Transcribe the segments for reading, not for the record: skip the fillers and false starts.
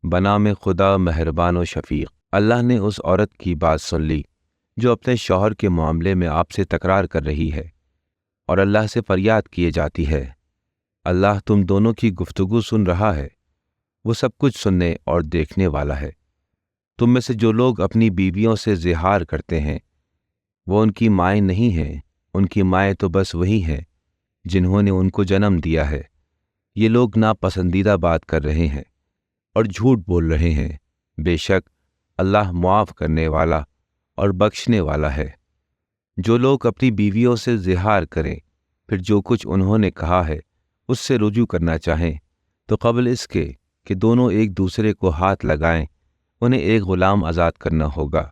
بنام خدا مہربان و شفیق۔ اللہ نے اس عورت کی بات سن لی جو اپنے شوہر کے معاملے میں آپ سے تکرار کر رہی ہے اور اللہ سے فریاد کیے جاتی ہے۔ اللہ تم دونوں کی گفتگو سن رہا ہے، وہ سب کچھ سننے اور دیکھنے والا ہے۔ تم میں سے جو لوگ اپنی بیویوں سے زہار کرتے ہیں وہ ان کی مائیں نہیں ہیں، ان کی مائیں تو بس وہی ہیں جنہوں نے ان کو جنم دیا ہے۔ یہ لوگ ناپسندیدہ بات کر رہے ہیں اور جھوٹ بول رہے ہیں۔ بے شک اللہ معاف کرنے والا اور بخشنے والا ہے۔ جو لوگ اپنی بیویوں سے زہار کریں پھر جو کچھ انہوں نے کہا ہے اس سے رجوع کرنا چاہیں تو قبل اس کے کہ دونوں ایک دوسرے کو ہاتھ لگائیں انہیں ایک غلام آزاد کرنا ہوگا۔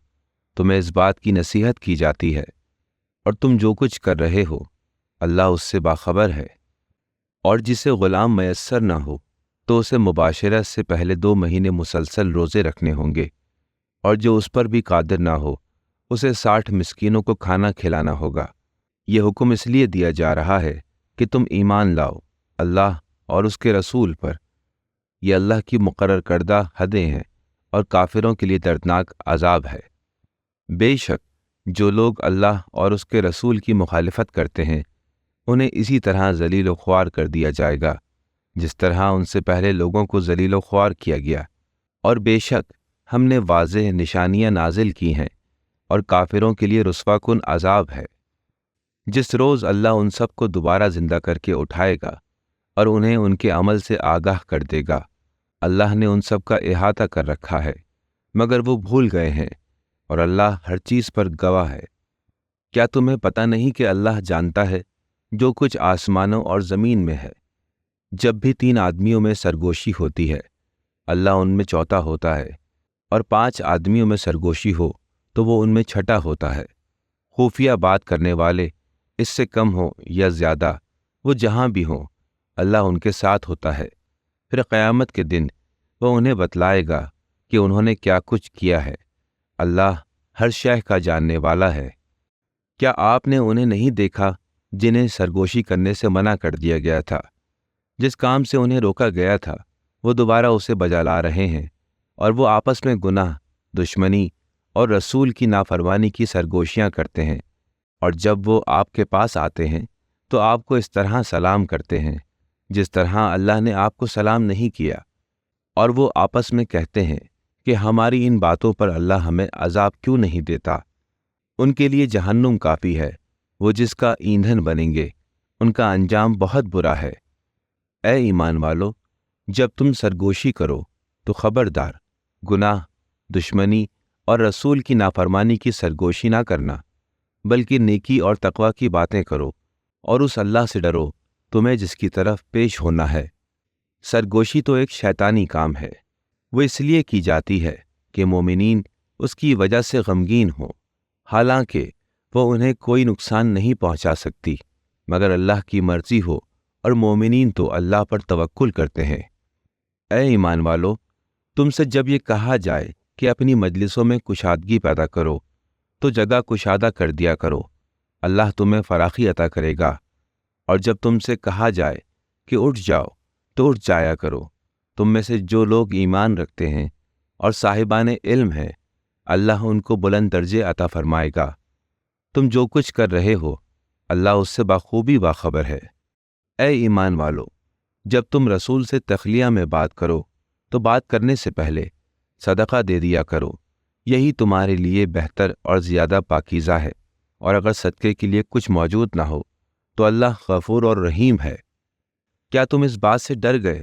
تمہیں اس بات کی نصیحت کی جاتی ہے اور تم جو کچھ کر رہے ہو اللہ اس سے باخبر ہے۔ اور جسے غلام میسر نہ ہو تو اسے مباشرت سے پہلے 2 مہینے مسلسل روزے رکھنے ہوں گے، اور جو اس پر بھی قادر نہ ہو اسے 60 مسکینوں کو کھانا کھلانا ہوگا۔ یہ حکم اس لیے دیا جا رہا ہے کہ تم ایمان لاؤ اللہ اور اس کے رسول پر۔ یہ اللہ کی مقرر کردہ حدیں ہیں اور کافروں کے لیے دردناک عذاب ہے۔ بے شک جو لوگ اللہ اور اس کے رسول کی مخالفت کرتے ہیں انہیں اسی طرح ذلیل و خوار کر دیا جائے گا جس طرح ان سے پہلے لوگوں کو ذلیل و خوار کیا گیا۔ اور بے شک ہم نے واضح نشانیاں نازل کی ہیں اور کافروں کے لیے رسوا کن عذاب ہے۔ جس روز اللہ ان سب کو دوبارہ زندہ کر کے اٹھائے گا اور انہیں ان کے عمل سے آگاہ کر دے گا۔ اللہ نے ان سب کا احاطہ کر رکھا ہے مگر وہ بھول گئے ہیں، اور اللہ ہر چیز پر گواہ ہے۔ کیا تمہیں پتہ نہیں کہ اللہ جانتا ہے جو کچھ آسمانوں اور زمین میں ہے؟ جب بھی 3 آدمیوں میں سرگوشی ہوتی ہے اللہ ان میں چوتھا ہوتا ہے، اور 5 آدمیوں میں سرگوشی ہو تو وہ ان میں چھٹا ہوتا ہے۔ خفیہ بات کرنے والے اس سے کم ہوں یا زیادہ، وہ جہاں بھی ہوں اللہ ان کے ساتھ ہوتا ہے۔ پھر قیامت کے دن وہ انہیں بتلائے گا کہ انہوں نے کیا کچھ کیا ہے۔ اللہ ہر شے کا جاننے والا ہے۔ کیا آپ نے انہیں نہیں دیکھا جنہیں سرگوشی کرنے سے منع کر دیا گیا تھا؟ جس کام سے انہیں روکا گیا تھا وہ دوبارہ اسے بجا لا رہے ہیں، اور وہ آپس میں گناہ، دشمنی اور رسول کی نافرمانی کی سرگوشیاں کرتے ہیں۔ اور جب وہ آپ کے پاس آتے ہیں تو آپ کو اس طرح سلام کرتے ہیں جس طرح اللہ نے آپ کو سلام نہیں کیا، اور وہ آپس میں کہتے ہیں کہ ہماری ان باتوں پر اللہ ہمیں عذاب کیوں نہیں دیتا۔ ان کے لیے جہنم کافی ہے، وہ جس کا ایندھن بنیں گے، ان کا انجام بہت برا ہے۔ اے ایمان والو، جب تم سرگوشی کرو تو خبردار گناہ، دشمنی اور رسول کی نافرمانی کی سرگوشی نہ کرنا، بلکہ نیکی اور تقوی کی باتیں کرو، اور اس اللہ سے ڈرو تمہیں جس کی طرف پیش ہونا ہے۔ سرگوشی تو ایک شیطانی کام ہے، وہ اس لیے کی جاتی ہے کہ مومنین اس کی وجہ سے غمگین ہوں، حالانکہ وہ انہیں کوئی نقصان نہیں پہنچا سکتی مگر اللہ کی مرضی ہو، اور مومنین تو اللہ پر توکل کرتے ہیں۔ اے ایمان والو، تم سے جب یہ کہا جائے کہ اپنی مجلسوں میں کشادگی پیدا کرو تو جگہ کشادہ کر دیا کرو، اللہ تمہیں فراخی عطا کرے گا۔ اور جب تم سے کہا جائے کہ اٹھ جاؤ تو اٹھ جایا کرو۔ تم میں سے جو لوگ ایمان رکھتے ہیں اور صاحبان علم ہیں اللہ ان کو بلند درجے عطا فرمائے گا۔ تم جو کچھ کر رہے ہو اللہ اس سے بخوبی باخبر ہے۔ اے ایمان والو، جب تم رسول سے تخلیہ میں بات کرو تو بات کرنے سے پہلے صدقہ دے دیا کرو، یہی تمہارے لیے بہتر اور زیادہ پاکیزہ ہے۔ اور اگر صدقے کے لیے کچھ موجود نہ ہو تو اللہ غفور اور رحیم ہے۔ کیا تم اس بات سے ڈر گئے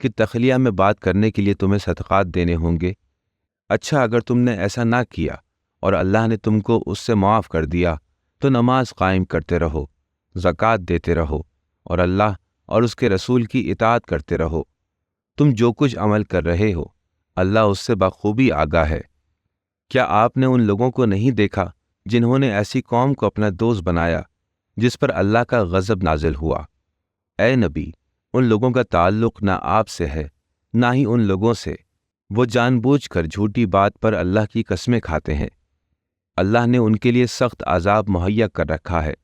کہ تخلیہ میں بات کرنے کے لیے تمہیں صدقات دینے ہوں گے؟ اچھا، اگر تم نے ایسا نہ کیا اور اللہ نے تم کو اس سے معاف کر دیا تو نماز قائم کرتے رہو، زکوٰۃ دیتے رہو، اور اللہ اور اس کے رسول کی اطاعت کرتے رہو۔ تم جو کچھ عمل کر رہے ہو اللہ اس سے بخوبی آگاہ ہے۔ کیا آپ نے ان لوگوں کو نہیں دیکھا جنہوں نے ایسی قوم کو اپنا دوست بنایا جس پر اللہ کا غضب نازل ہوا؟ اے نبی، ان لوگوں کا تعلق نہ آپ سے ہے نہ ہی ان لوگوں سے، وہ جان بوجھ کر جھوٹی بات پر اللہ کی قسمیں کھاتے ہیں۔ اللہ نے ان کے لیے سخت عذاب مہیا کر رکھا ہے،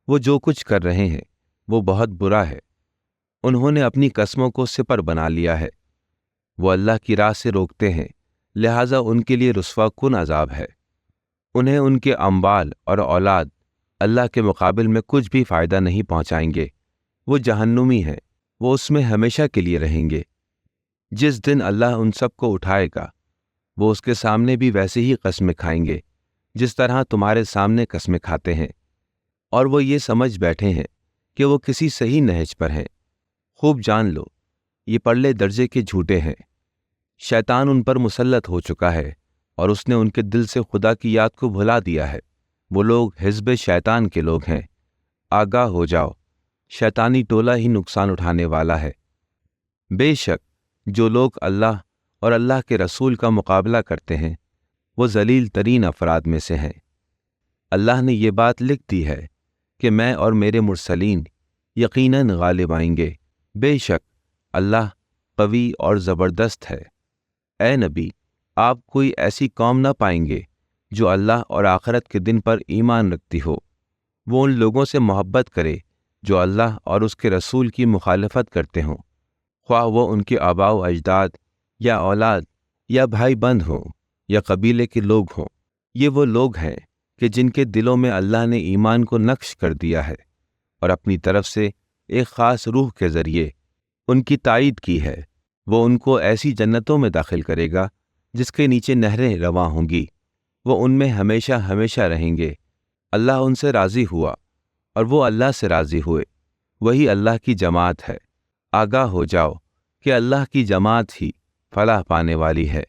وہ جو کچھ کر رہے ہیں وہ بہت برا ہے۔ انہوں نے اپنی قسموں کو سپر بنا لیا ہے، وہ اللہ کی راہ سے روکتے ہیں، لہٰذا ان کے لیے رسوا کن عذاب ہے۔ انہیں ان کے اموال اور اولاد اللہ کے مقابل میں کچھ بھی فائدہ نہیں پہنچائیں گے۔ وہ جہنمی ہیں، وہ اس میں ہمیشہ کے لیے رہیں گے۔ جس دن اللہ ان سب کو اٹھائے گا، وہ اس کے سامنے بھی ویسے ہی قسمیں کھائیں گے جس طرح تمہارے سامنے قسمیں کھاتے ہیں، اور وہ یہ سمجھ بیٹھے ہیں کہ وہ کسی صحیح نہج پر ہیں۔ خوب جان لو، یہ پرلے درجے کے جھوٹے ہیں۔ شیطان ان پر مسلط ہو چکا ہے اور اس نے ان کے دل سے خدا کی یاد کو بھلا دیا ہے۔ وہ لوگ حزب شیطان کے لوگ ہیں۔ آگاہ ہو جاؤ، شیطانی ٹولہ ہی نقصان اٹھانے والا ہے۔ بے شک جو لوگ اللہ اور اللہ کے رسول کا مقابلہ کرتے ہیں وہ ذلیل ترین افراد میں سے ہیں۔ اللہ نے یہ بات لکھ دی ہے کہ میں اور میرے مرسلین یقیناً غالب آئیں گے۔ بے شک اللہ قوی اور زبردست ہے۔ اے نبی، آپ کوئی ایسی قوم نہ پائیں گے جو اللہ اور آخرت کے دن پر ایمان رکھتی ہو۔ وہ ان لوگوں سے محبت کرے جو اللہ اور اس کے رسول کی مخالفت کرتے ہوں، خواہ وہ ان کے آباء و اجداد یا اولاد یا بھائی بند ہوں یا قبیلے کے لوگ ہوں۔ یہ وہ لوگ ہیں کہ جن کے دلوں میں اللہ نے ایمان کو نقش کر دیا ہے اور اپنی طرف سے ایک خاص روح کے ذریعے ان کی تائید کی ہے۔ وہ ان کو ایسی جنتوں میں داخل کرے گا جس کے نیچے نہریں رواں ہوں گی، وہ ان میں ہمیشہ ہمیشہ رہیں گے۔ اللہ ان سے راضی ہوا اور وہ اللہ سے راضی ہوئے، وہی اللہ کی جماعت ہے۔ آگاہ ہو جاؤ کہ اللہ کی جماعت ہی فلاح پانے والی ہے۔